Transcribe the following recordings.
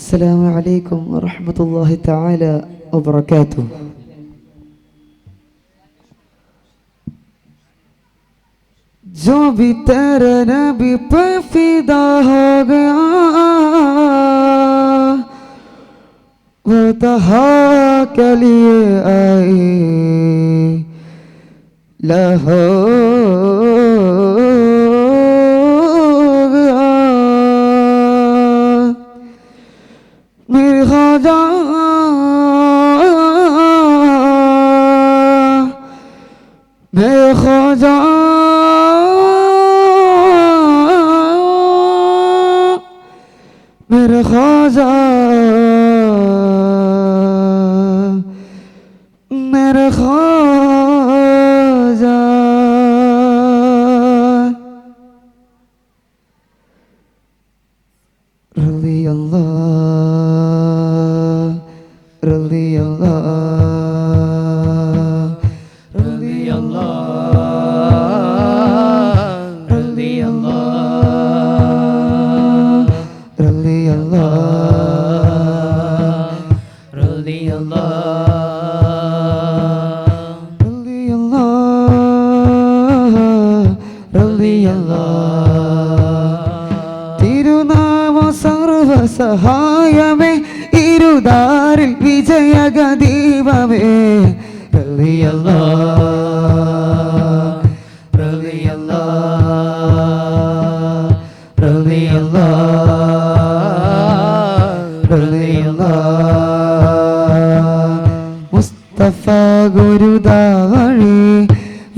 السلام عليكم ورحمة الله تعالى وبركاته. जो भी तेरे नबी पे फिदा हो गया वो तहा के लिए आई लहो मेरे ख्वाजा मेरे ख्वाजा मेरे ख्वाजा मेरे ख्वाजा रज़ी अल्लाह रज़ी अल्लाह रज़ी अल्लाह रज़ी अल्लाह रज़ी अल्लाह रज़ी अल्लाह रज़ी अल्लाह रज़ी अल्लाह തിരുനാമ സർവസഹായമേ ഇരുദാരിൽ വിജയഗദീപമേ റളിയല്ലാഹ് റളിയല്ലാഹ് റളിയല്ലാഹ് റളിയല്ലാഹ് മുസ്തഫ ഗുരുദാവഴി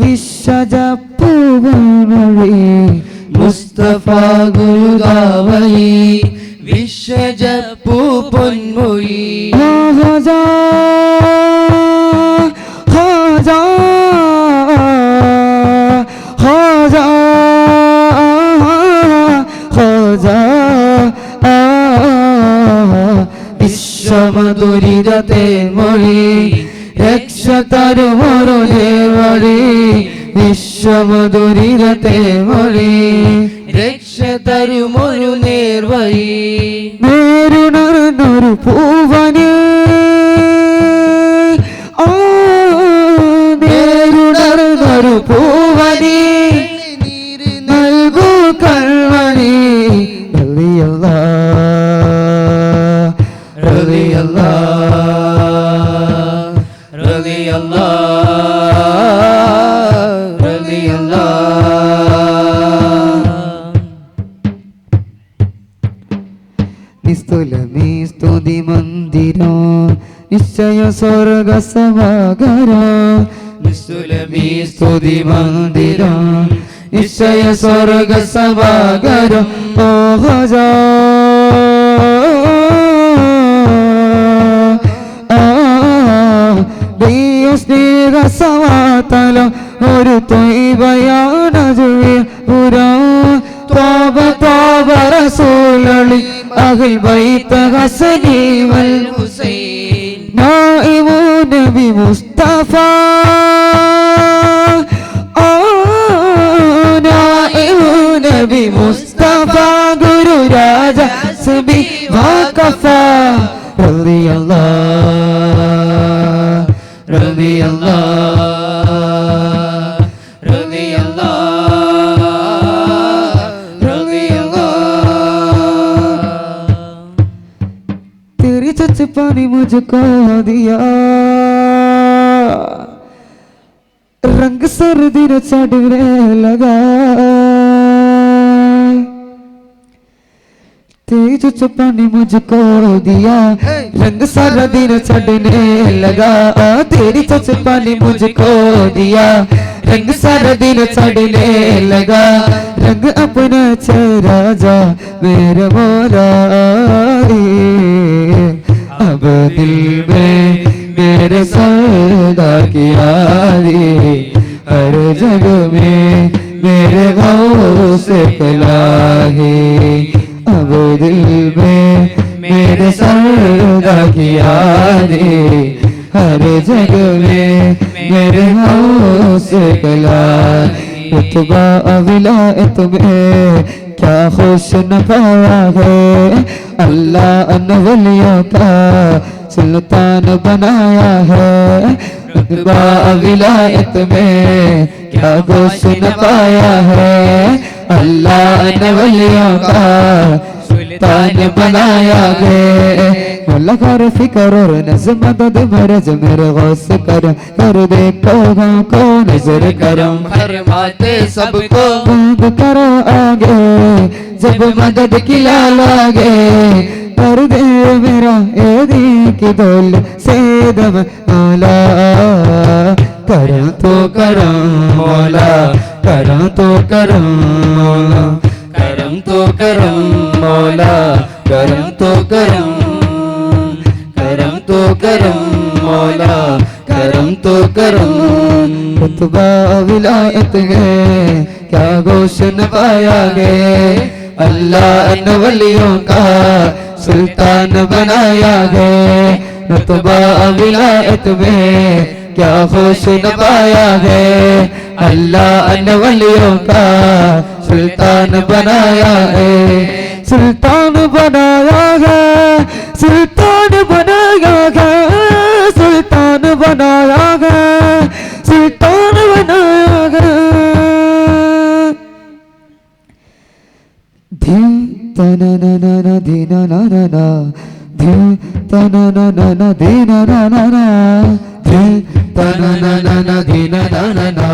വിശ്വജപ്പൂവഴി മുസ്തഫ ഗുരുദാവഴി വിശ്വജപ്പൂ പൊന്മൊഴി ഖാജാ ഖാജാ ഖാജാ ഖാജാ വിശ്വമധുരിതത്തെ മൊഴി രക്ഷ തരുമൊരു ദേവഴി വിശ്വമധുരിതത്തെ മൊഴി രക്ഷ തരുമൊരു നേർവഴി നേരുണർന്നൊരു പൂവന് നേരുണർന്നൊരു പൂവന് നൽകൂ കൽവണി റളിയല്ലാഹ് റളിയല്ലാഹ് റളിയല്ലാഹ് റളിയല്ലാഹ് നിസ്തുലമീ സ്തുതി മന്ദിരോ നിശ്ചയ സ്വർഗ സമാഗരോ നിസ്തുലമീ സ്തുതി മന്ദിരം നിശ്ചയ സ്വർഗ സമാഗരോ ഓ ഖാജാ സ്നേഹ സവാതലം ഒരു ത്വയ്ബയാണ് പുരാ ത്വാബ ത്വാബ റസൂലി അഹ്ൽ ബൈത്ത് ഹസനി വൽ ഹുസൈൻ നായിമു നബി മുസ്തഫ നായിമു നബി മുസ്തഫ ഗുരു രാജ സബി വാഖഫ റളിയല്ലാഹ് റളിയല്ലാഹ് റളിയല്ലാഹ് റളിയല്ലാഹ് तेरी चच पानी मुझको दिया रंग सर्दी न चढ़ने लगा तेरी चच पानी मुझको दिया रंग सर्दी न चढ़ने लगा तेरी चच पानी मुझको दिया रंग सर्दी न चढ़ने लगा रंग अपना चेहरा जा मेरे मौला अब दिल में मेरे सौदा की यारी हर जगह में मेरे गौर से कलाही अब दिल में मेरे सौदा की यारी हर जगह में मेरे गौर से कलाही रुतबा विलायत में क्या हुस्न पाया है, अल्लाह ने वलियों का सुल्तान बनाया है। रुतबा विलायत में क्या हुस्न पाया है, अल्लाह ने वलियों का सुल्तान बनाया है। मोला कर फिकर और नज़्म मदद मरज मेरे गौस कर देखो गाँव को नजर करम फरमाते सबको बंद करो आगे जब मदद की लाल आगे कर दे मेरा ए दी की दौल से दम मौला करम तो करम मौला करम तो करम मौला करम तो करम मौला करम तो करम करम तो करम मौला करम तो करम। रुतबा विलायत है क्या गोशन पाया गए, अल्लाह ने वलियों का सुल्तान बनाया है। रुतबा विलायत में क्या हुस्न पाया है, अल्लाह ने वलियों का सुल्तान बनाया है। सुल्तान बनाया है, सुल्तान बनाया है, सुल्तान बनाया है, सुल्तान बनाया है। धिन तना ना ना ना धीना ना ना ना धिन तना ना ना ना धीना ना ना ना धिन तना ना ना ना धीना ना ना ना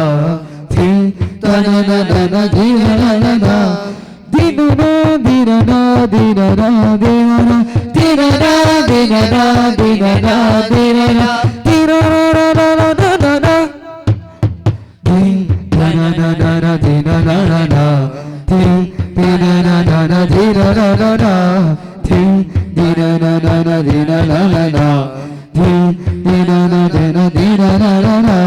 धिन तना ना ना ना धीना ना ना ना दीना ना दीना ना दीना ना दीना ना दीना ना दीना ना दीना ना दीना ना दीना ना ना ना ना ना ना धिन तना ना ना ना धीना ना ना ना धिन दीना ना ना ना धीना ना ना ना धिन दीना ना ना ना धीना ना ना ना धिन दीना ना दीना दीना ना ना ना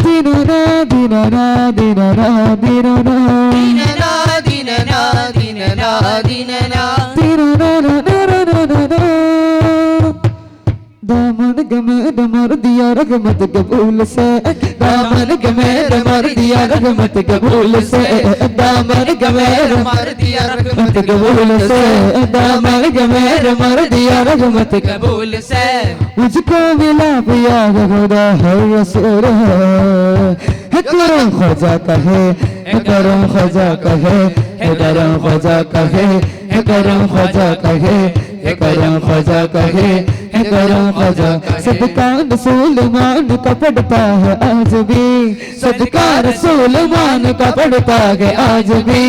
दीना ना दीना ना दीना ना दीना ना दीनना दीनना दीनना दीनना दीना ना ना ना ना ना ना दामन गमे डमर दिया रगमत कबूल से दामन गमे डमर दिया रगमत कबूल से दामन गमे मर दिया रगमत कबूल से दामन गमे डमर दिया रगमत कबूल से मुझको मिला पिया खुदा है रसूल है करम ख्वाजा कहे है करम ख्वाजा कहे है करम ख्वाजा कहे है करम ख्वाजा कहे है करम ख्वाजा कहे है करम ख्वाजा। सदका रसूलमान का पढ़ता है आज भी, सदका रसूलमान का पढ़ता है आज भी,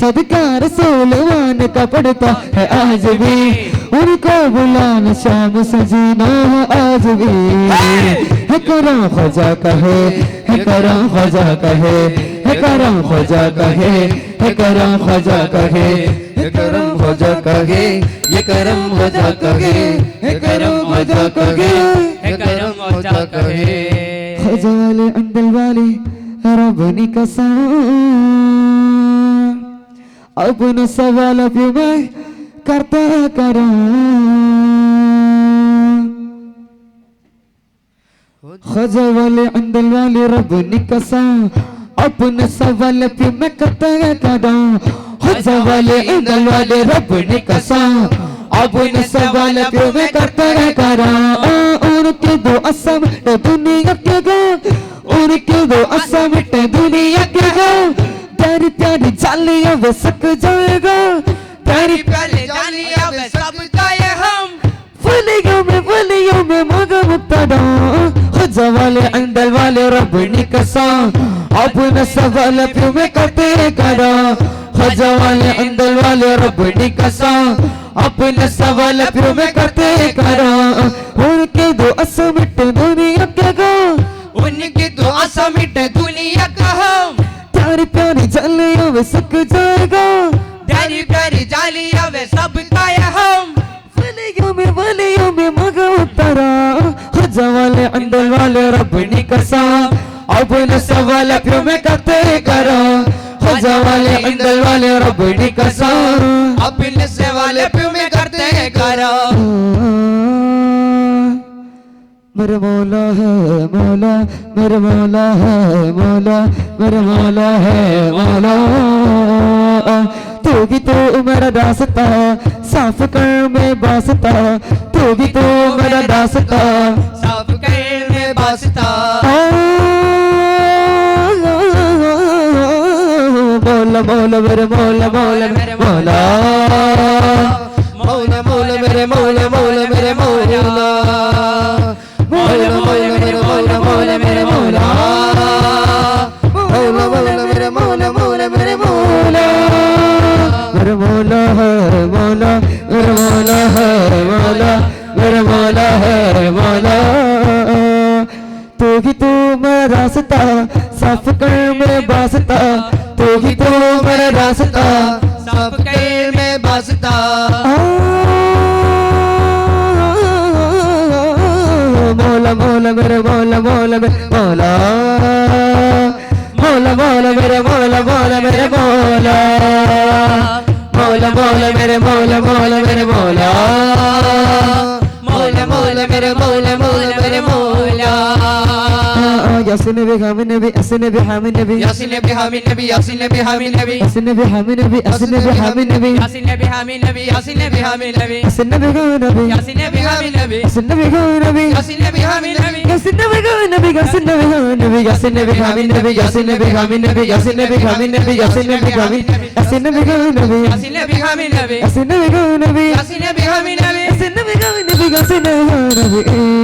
सदका रसूलमान का पढ़ता है आज भी। उनको बुलाना शाम सजीना है आज भी। है करम ख्वाजा कहे है करम ख्वाजा कहे है करम ख्वाजा कहे है करम ख्वाजा कहे है करम ख्वाजा कहे ये करम ख्वाजा कहे है करम ख्वाजा कहे है करम ख्वाजा कहे। ख्वाजा वाले अंदर वाले रब ने कसम अपना सवाल भी मैं करता करूं। ख्वाजा वाले अंदर वाले रब ने कसम अपना सवाल भी मैं करता करूं। ख्वाजा वाले अंदर वाले रब ने कसम अपने सवाल भी मैं करता करूं। उनके दो असम तो दुनिया के गो, उनके दो असम तो दुनिया के गो। प्यारी प्यारी जालियां वो सक जाएगा, प्यारी प्यारे जानिया वे सब गाए हम वलियों में मगा मुक्तदा। ख्वाजा वाले अंदर वाले रब ने कसम अपना सवाल भी मैं करते करा। ख्वाजा वाले अंदर वाले रब ने कसम अपना सवाल भी मैं करते करा। उनके दो असमिट दुनिया के गो, उनकी तो असमिट दुनिया का हम। प्यारी प्यारी जालियां में सक जाएगा, प्यारी प्यारी जालिया वे सब गाए हम। वलियों में मगा उतरा। ख्वाजा वाले अंदर वाले रब ने कसम अपना सवाल भी मैं करते करा। ख्वाजा वाले अंदर वाले रब ने कसम अपने से वाले पे में करते करो। मेरे मौला है मौला, मेरे मौला है मौला, मेरे मौला है मौला। तू भी तो मेरा रास्ता साफ कर में वास्ता, तू भी तो मेरा रास्ता साफ कर में वास्ता। मौला मौला मेरे मौला मौला मेरे मौला, मौला मौला मेरे मौला मौला मेरे मौला, मौला मौला मेरे मौला मौला मेरे मौला, मौला मौला मेरे मौला मौला मेरे मौला। मेरे मौला है मौला, मेरे मौला है मौला, मेरे मौला है मौला। तू ही तो मेरा रास्ता साफ कर में वास्ता, तू ही तो मेरा रास्ता साफ कर में वास्ता। मौला मौला मेरे मौला मौला मेरे मौला, मौला मौला मेरे मौला मौला मेरे मौला, मौला मौला मेरे मौला मौला मेरे मौला, मौला मौला मेरे मौला मौला मेरे मौला। यासीन नबी हामिद नबी, यासीन नबी हामिद नबी, यासीन नबी हामिद नबी, यासीन नबी हामिद नबी, यासीन नबी हामिद नबी, यासीन नबी हामिद नबी, यासीन नबी हामिद नबी, यासीन नबी हामिद नबी, यासीन नबी हामिद नबी, यासीन नबी हामिद नबी, यासीन नबी हामिद नबी, यासीन नबी हामिद नबी, यासीन नबी हामिद नबी, यासीन नबी हामिद नबी, यासीन नबी हामिद नबी, यासीन नबी हामिद नबी, यासीन नबी हामिद नबी, यासीन नबी हामिद, यासीन नबी हामिद नबी, यासीन नबी हामिद नबी, यासीन नबी हामिद नबी, यासीन नबी हामिद नबी, यासीन नबी हामिद नबी, यासीन नबी हामिद नबी।